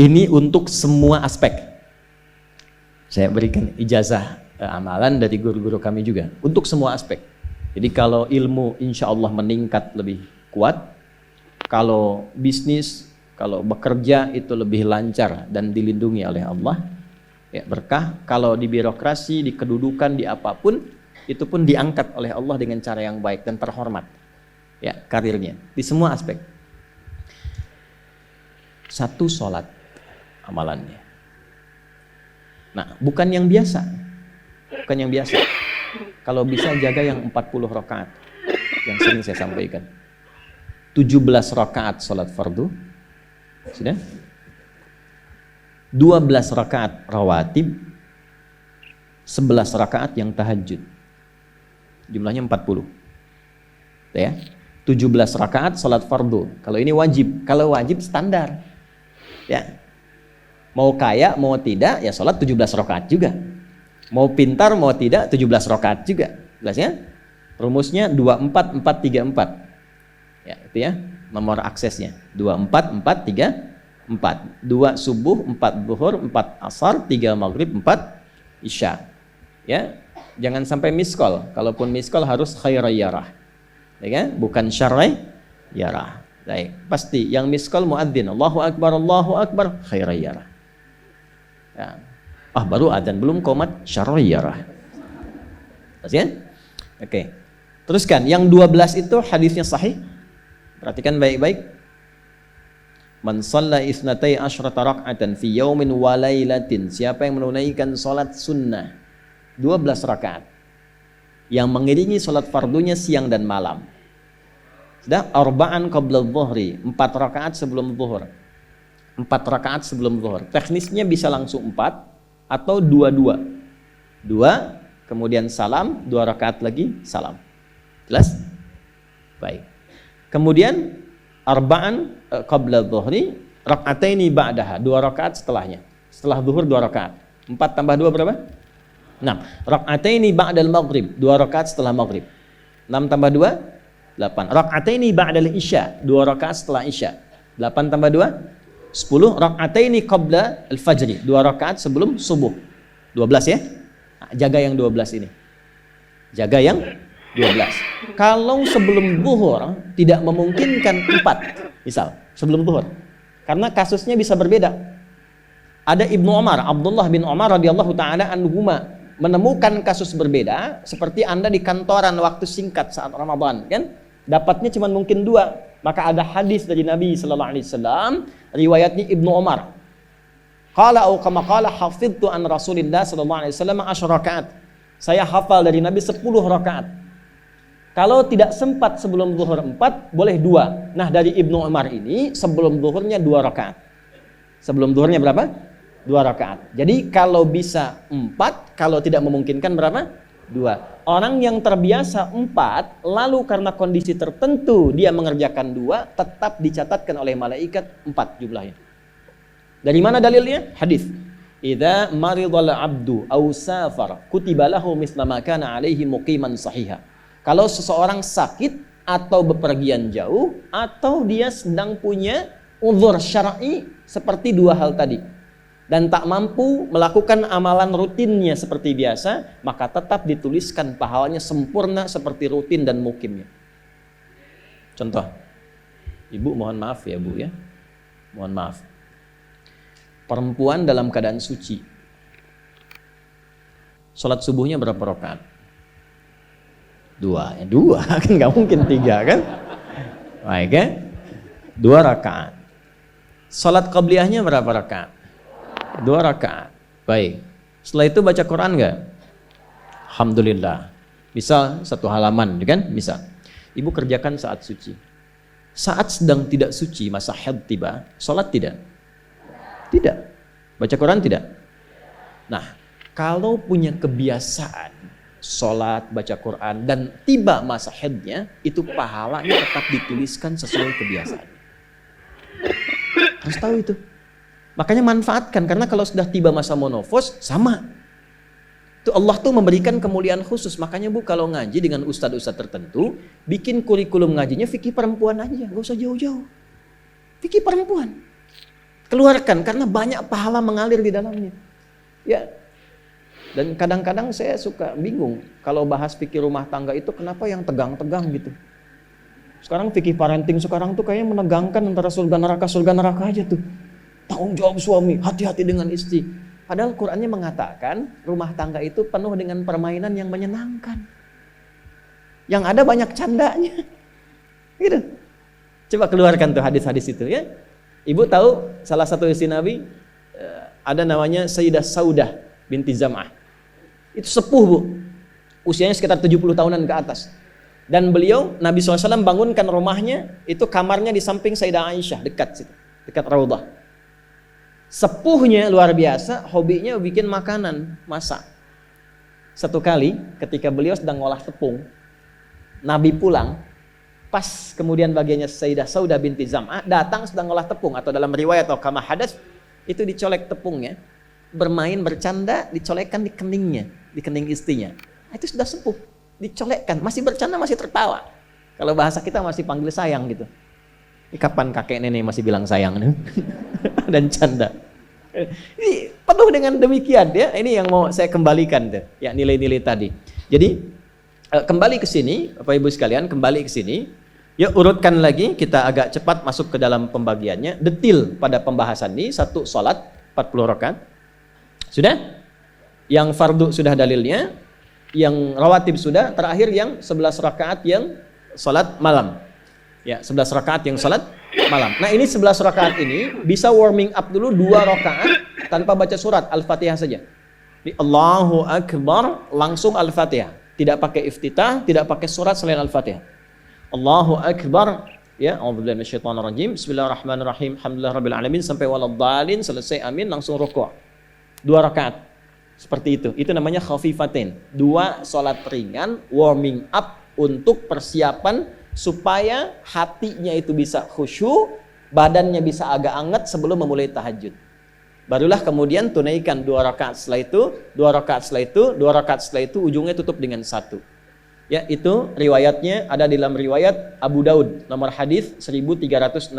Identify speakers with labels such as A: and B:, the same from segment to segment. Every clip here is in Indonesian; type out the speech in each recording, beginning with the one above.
A: Ini untuk semua aspek. Saya berikan ijazah amalan dari guru-guru kami juga untuk semua aspek. Jadi kalau ilmu insya Allah meningkat lebih kuat, kalau bisnis, kalau bekerja itu lebih lancar dan dilindungi oleh Allah, ya berkah. Kalau di birokrasi, di kedudukan, di apapun, itu pun diangkat oleh Allah dengan cara yang baik dan terhormat, ya karirnya di semua aspek. Satu sholat amalannya. Nah, bukan yang biasa, bukan yang biasa. Kalau bisa jaga yang 40 rakaat yang sering saya sampaikan. 17 rakaat sholat fardu, sudah. 12 rakaat rawatib, 11 rakaat yang tahajud. Jumlahnya 40. Ya. 17 rakaat sholat fardu. Kalau ini wajib, kalau wajib standar. Ya. Mau kaya, mau tidak, ya sholat 17 rakaat juga. Mau pintar, mau tidak, 17 rakaat juga. Jelas ya? Rumusnya 24434. Ya, itu ya. Nomor aksesnya. 24434. 2 subuh, 4 zuhur, 4 asar, 3 maghrib, 4 isya. Ya. Jangan sampai miss call. Kalaupun miss call harus khairayyarah. Ya kan? Bukan syarrayyarah. Baik. Pasti yang miss call muadzin. Allahu akbar, khairayyarah. Ya. Baru adzan belum qomat syarrayyarah. Pas ya? Oke. Teruskan, yang 12 itu hadisnya sahih. Perhatikan baik-baik. Man shalla isnatai asyrata rak'atan fi yaumin wa lailatin. Siapa yang menunaikan salat sunnah 12 rakaat yang mengiringi salat fardunya siang dan malam. Sudah, arba'an qabla dhuhri, 4 rakaat sebelum zuhur. 4 rakaat sebelum zuhur. Teknisnya bisa langsung 4 atau 2-2. 2 kemudian salam, 2 rakaat lagi salam. Jelas? Baik. Kemudian arba'an qabla dhuhri, rak'ataini ba'daha, 2 rakaat setelahnya. Setelah zuhur 2 rakaat. 4 tambah 2 berapa? 6. Rak'ataini ba'dal maghrib, 2 rakaat setelah maghrib. 6 tambah 2 8. Rak'ataini ba'dal isya, 2 rakaat setelah isya. 8 tambah 2 10. Rak'ataini qabla al-fajri, 2 rakaat sebelum subuh. 12 ya. Nah, jaga yang 12 ini. Jaga yang 12. Kalau sebelum zuhur tidak memungkinkan 4, misal sebelum zuhur. Karena kasusnya bisa berbeda. Ada Ibnu Umar, Abdullah bin Umar radhiyallahu taala anhuma menemukan kasus berbeda, seperti Anda di kantoran waktu singkat saat Ramadan, kan? Dapatnya cuma mungkin 2. Maka ada hadis dari Nabi sallallahu alaihi wasallam, riwayatnya Ibnu Umar. Qala au kama qala hafidtu an Rasulillah sallallahu alaihi wasallam 10 rakaat. Saya hafal dari Nabi 10 rakaat. Kalau tidak sempat sebelum zuhur 4, boleh 2. Nah, dari Ibnu Umar ini sebelum zuhurnya 2 rakaat. Sebelum zuhurnya berapa? 2 rakaat. Jadi kalau bisa 4, kalau tidak memungkinkan berapa? 2. Orang yang terbiasa 4, lalu karena kondisi tertentu dia mengerjakan 2, tetap dicatatkan oleh malaikat 4 jumlahnya. Dari mana dalilnya? Hadis. Idza maridal abdu aw safar kutiba lahu mithla ma kana alaihi muqiman sahiha. Kalau seseorang sakit atau bepergian jauh atau dia sedang punya uzur syar'i seperti 2 hal tadi, dan tak mampu melakukan amalan rutinnya seperti biasa, maka tetap dituliskan pahalanya sempurna seperti rutin dan mukimnya. Contoh, ibu mohon maaf ya bu ya, mohon maaf. Perempuan dalam keadaan suci, sholat subuhnya berapa rakaat? 2, ya 2 kan nggak mungkin 3 kan? Baik ya, 2 rakaat. Sholat qabliyahnya berapa rakaat? 2 rakaat. Baik. Setelah itu baca Quran enggak? Alhamdulillah. Bisa 1 halaman, kan? Bisa. Ibu kerjakan saat suci. Saat sedang tidak suci, masa haid tiba, sholat tidak? Tidak. Baca Quran tidak? Nah, kalau punya kebiasaan sholat, baca Quran, dan tiba masa haidnya, itu pahalanya tetap dituliskan sesuai kebiasaan. Harus tahu itu. Makanya manfaatkan, karena kalau sudah tiba masa monofos, sama. Itu Allah tuh memberikan kemuliaan khusus. Makanya bu, kalau ngaji dengan ustadz-ustadz tertentu, bikin kurikulum ngajinya fikih perempuan aja, gak usah jauh-jauh. Fikih perempuan. Keluarkan karena banyak pahala mengalir di dalamnya. Ya. Dan kadang-kadang saya suka bingung kalau bahas fikih rumah tangga itu kenapa yang tegang-tegang gitu. Sekarang fikih parenting sekarang tuh kayaknya menegangkan antara surga neraka aja tuh. Tanggung jawab suami, hati-hati dengan istri. Padahal Qur'annya mengatakan rumah tangga itu penuh dengan permainan yang menyenangkan. Yang ada banyak candanya. Gitu. Coba keluarkan tuh hadis-hadis itu ya. Ibu tahu salah satu istri Nabi ada namanya Sayyidah Saudah binti Zam'ah. Itu sepuh, Bu. Usianya sekitar 70 tahunan ke atas. Dan beliau Nabi SAW bangunkan rumahnya, itu kamarnya di samping Sayyidah Aisyah, dekat situ, dekat Raudhah. Sepuhnya luar biasa, hobinya bikin makanan, masak. Satu kali ketika beliau sedang ngolah tepung, Nabi pulang, pas kemudian bagiannya Sayyidah Saudah binti Zam'ah datang sedang ngolah tepung, atau dalam riwayat atau kama hadas itu dicolek tepungnya, bermain bercanda, dicolekkan di keningnya, di kening istrinya. Nah, itu sudah sepuh, dicolekkan, masih bercanda, masih tertawa. Kalau bahasa kita masih panggil sayang gitu. Ini kapan kakek nenek masih bilang sayang dan canda. Ini penuh dengan demikian ya. Ini yang mau saya kembalikan tuh, ya nilai-nilai tadi. Jadi kembali ke sini, Bapak Ibu sekalian, kembali ke sini. Ya urutkan lagi, kita agak cepat masuk ke dalam pembagiannya. Detil pada pembahasan ini, satu salat 40 rakaat. Sudah? Yang fardu sudah dalilnya, yang rawatib sudah, terakhir yang 11 rakaat yang salat malam. Ya, 11 rakaat yang salat malam. Nah, ini 11 rakaat ini bisa warming up dulu 2 rakaat tanpa baca surat Al-Fatihah saja. Di Allahu Akbar langsung Al-Fatihah. Tidak pakai iftitah, tidak pakai surat selain Al-Fatihah. Allahu Akbar, ya, a'udzubillahi minasyaitonirrajim. Bismillahirrahmanirrahim. Alhamdulillahirabbil alamin sampai waladhdallin, selesai amin langsung rukuk. 2 rakaat. Seperti itu. Itu namanya khafifatain. 2 salat ringan warming up untuk persiapan supaya hatinya itu bisa khusyuk, badannya bisa agak anget sebelum memulai tahajud. Barulah kemudian tunaikan 2 rakaat setelah itu, 2 rakaat setelah itu, 2 rakaat setelah itu, ujungnya tutup dengan 1. Ya, itu riwayatnya ada di dalam riwayat Abu Daud, nomor hadis 1367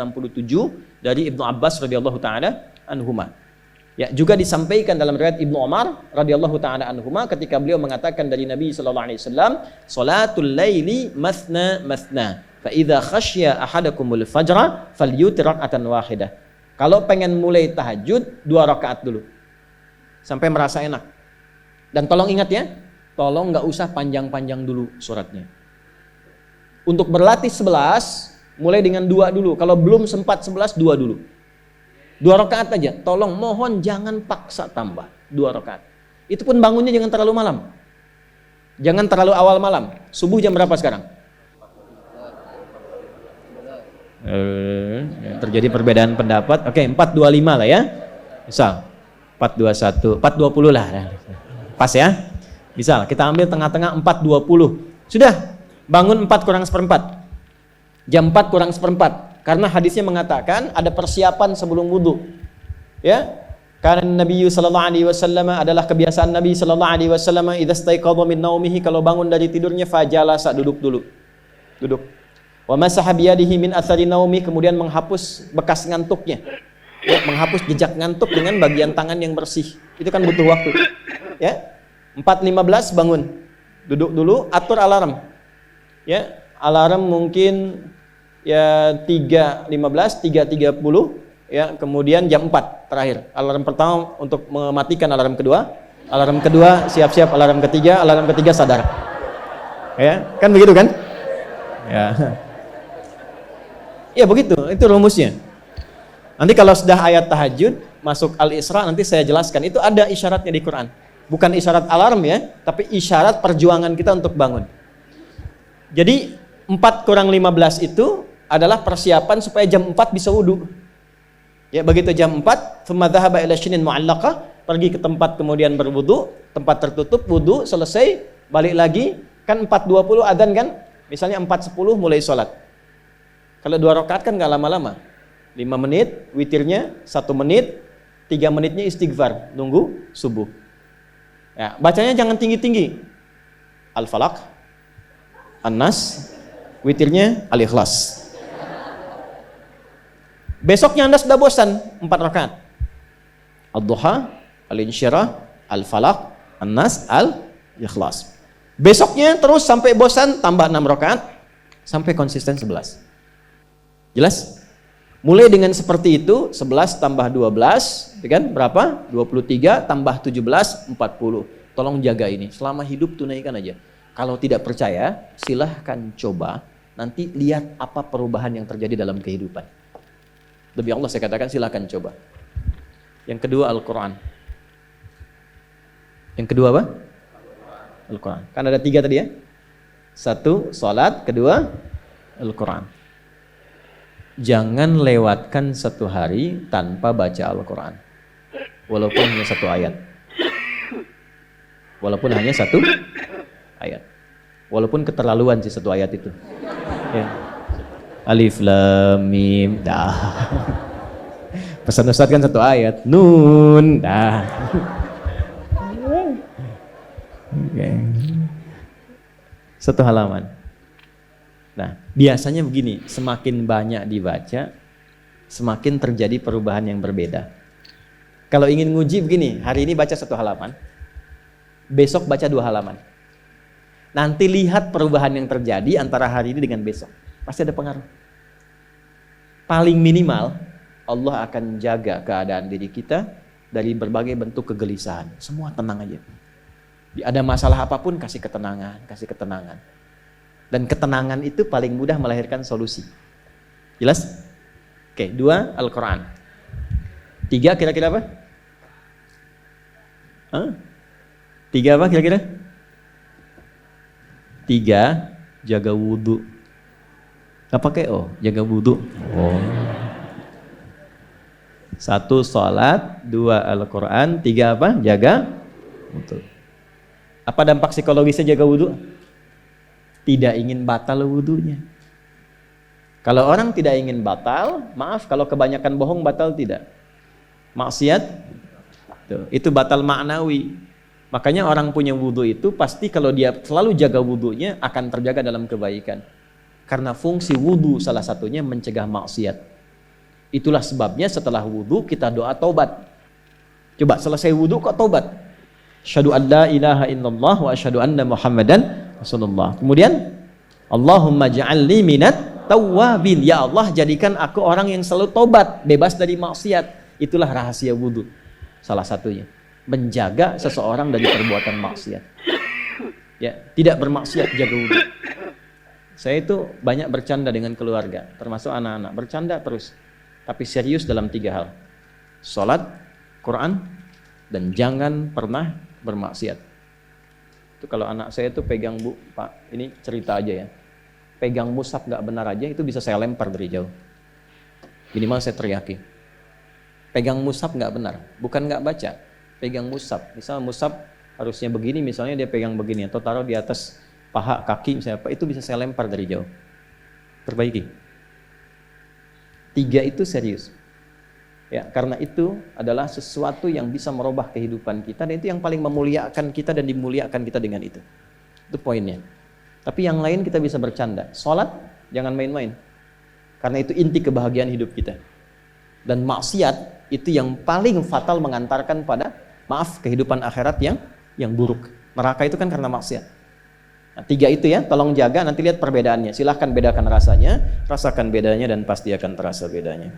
A: dari Ibnu Abbas radhiyallahu taala anhuma. Ya, juga disampaikan dalam riwayat Ibnu Umar radhiyallahu taala anhuma ketika beliau mengatakan dari Nabi sallallahu alaihi wasallam, "Shalatul laili mathna mathna, fa idza khasya ahadakumul fajra falyutir rak'atan wahidah." Kalau pengen mulai tahajud 2 rakaat dulu. Sampai merasa enak. Dan tolong ingat ya, tolong enggak usah panjang-panjang dulu suratnya. Untuk berlatih 11, mulai dengan 2 dulu. Kalau belum sempat 11, 2 dulu. 2 rakaat aja, tolong mohon jangan paksa tambah 2 rakaat. Itu pun bangunnya jangan terlalu malam. Jangan terlalu awal malam. Subuh jam berapa sekarang? Terjadi perbedaan pendapat. Oke, 4.25 lah ya. Misal 4.21, 4.20 lah. Pas ya. Misal kita ambil tengah-tengah 4.20. Sudah, bangun 4 kurang seperempat. Jam 4 kurang seperempat. Karena hadisnya mengatakan ada persiapan sebelum wudu. Ya. Karena Nabi sallallahu alaihi wasallam adalah kebiasaan Nabi sallallahu alaihi wasallam idza staiqadha min naumihi, kalau bangun dari tidurnya fajalasa, duduk dulu. Duduk. Wa masaha biyadihi min athari naumi, kemudian menghapus bekas ngantuknya. Ya, menghapus jejak ngantuk dengan bagian tangan yang bersih. Itu kan butuh waktu. Ya. 4.15 bangun. Duduk dulu, atur alarm. Ya, alarm mungkin ya 3.15, 3.30, ya, kemudian jam 4 terakhir. Alarm pertama untuk mematikan alarm kedua siap-siap, alarm ketiga sadar. Ya, kan begitu kan? Ya. Ya begitu, itu rumusnya. Nanti kalau sudah ayat tahajud masuk Al-Isra nanti saya jelaskan. Itu ada isyaratnya di Quran. Bukan isyarat alarm ya, tapi isyarat perjuangan kita untuk bangun. Jadi 4 kurang 15 itu adalah persiapan supaya jam 4 bisa wudu. Ya, begitu jam 4, thumma dhahaba ila shinin mu'allaqah, pergi ke tempat kemudian berwudu, tempat tertutup, wudu, selesai, balik lagi, kan 4.20 adzan kan? Misalnya 4.10 mulai sholat. Kalau 2 rakaat kan nggak lama-lama. 5 menit, witirnya 1 menit, 3 menitnya istighfar, nunggu subuh. Ya, bacanya jangan tinggi-tinggi. Al-Falaq, An-Nas, witirnya Al-Ikhlas. Besoknya Anda sudah bosan 4 rakaat. Ad-duha, al-insyirah, al-falaq, an-nas, al-ikhlas. Besoknya terus sampai bosan tambah 6 rakaat sampai konsisten 11. Jelas? Mulai dengan seperti itu, 11 tambah 12, kan berapa? 23 tambah 17, 40. Tolong jaga ini, selama hidup tunaikan aja. Kalau tidak percaya, silahkan coba, nanti lihat apa perubahan yang terjadi dalam kehidupan. Demi Allah saya katakan silahkan coba. Yang kedua Al-Quran. Yang kedua apa? Al-Quran. Kan ada 3 tadi ya? 1, salat, kedua, Al-Quran. Jangan lewatkan 1 hari tanpa baca Al-Quran. Walaupun hanya 1 ayat. Walaupun hanya 1 ayat. Walaupun keterlaluan sih 1 ayat itu. Ya. Alif Lam Mim dah. Pesan Ustaz kan 1 ayat. Nun dah. Okay. 1 halaman. Nah, biasanya begini, semakin banyak dibaca, semakin terjadi perubahan yang berbeda. Kalau ingin nguji begini, hari ini baca 1 halaman, besok baca 2 halaman. Nanti lihat perubahan yang terjadi antara hari ini dengan besok. Pasti ada pengaruh. Paling minimal, Allah akan jaga keadaan diri kita dari berbagai bentuk kegelisahan. Semua tenang aja. Ada masalah apapun, kasih ketenangan, kasih ketenangan. Dan ketenangan itu paling mudah melahirkan solusi. Jelas? Oke, 2, Al-Quran. 3 kira-kira apa? 3 apa kira-kira? 3, jaga wudhu. Gak pakai jaga wudhu. 1, sholat. 2, Al-Quran. 3 apa? Jaga wudhu. Apa dampak psikologisnya jaga wudhu? Tidak ingin batal wudhunya. Kalau orang tidak ingin batal, maaf kalau kebanyakan bohong batal tidak. Maksiat, itu batal maknawi. Makanya orang punya wudhu itu pasti kalau dia selalu jaga wudhunya akan terjaga dalam kebaikan. Karena fungsi wudhu salah satunya mencegah maksiat. Itulah sebabnya setelah wudhu kita doa taubat. Coba selesai wudhu kok taubat. Asyhadu an la ilaha illallah wa asyhadu anna Muhammadan Rasulullah. Kemudian Allahumma ja'alni minat tawwabin. Ya Allah, jadikan aku orang yang selalu tobat, bebas dari maksiat. Itulah rahasia wudhu. Salah satunya menjaga seseorang dari perbuatan maksiat. Ya, tidak bermaksiat, jaga wudhu. Saya itu banyak bercanda dengan keluarga, termasuk anak-anak. Bercanda terus, tapi serius dalam 3 hal. Salat, Quran, dan jangan pernah bermaksiat. Itu kalau anak saya itu pegang, Bu, Pak, ini cerita aja ya. Pegang mushaf nggak benar aja, itu bisa saya lempar dari jauh. Minimal saya teriaki. Pegang mushaf nggak benar, bukan nggak baca. Pegang mushaf, misal mushaf harusnya begini, misalnya dia pegang begini, atau taruh di atas paha, kaki, misalnya apa, itu bisa saya lempar dari jauh. Perbaiki. 3 itu serius. Ya, karena itu adalah sesuatu yang bisa merubah kehidupan kita, dan itu yang paling memuliakan kita dan dimuliakan kita dengan itu. Itu poinnya. Tapi yang lain kita bisa bercanda. Sholat jangan main-main. Karena itu inti kebahagiaan hidup kita. Dan maksiat itu yang paling fatal mengantarkan pada kehidupan akhirat yang buruk. Neraka itu kan karena maksiat. Nah, 3 itu ya, tolong jaga, nanti lihat perbedaannya. Silahkan bedakan rasanya, rasakan bedanya dan pasti akan terasa bedanya.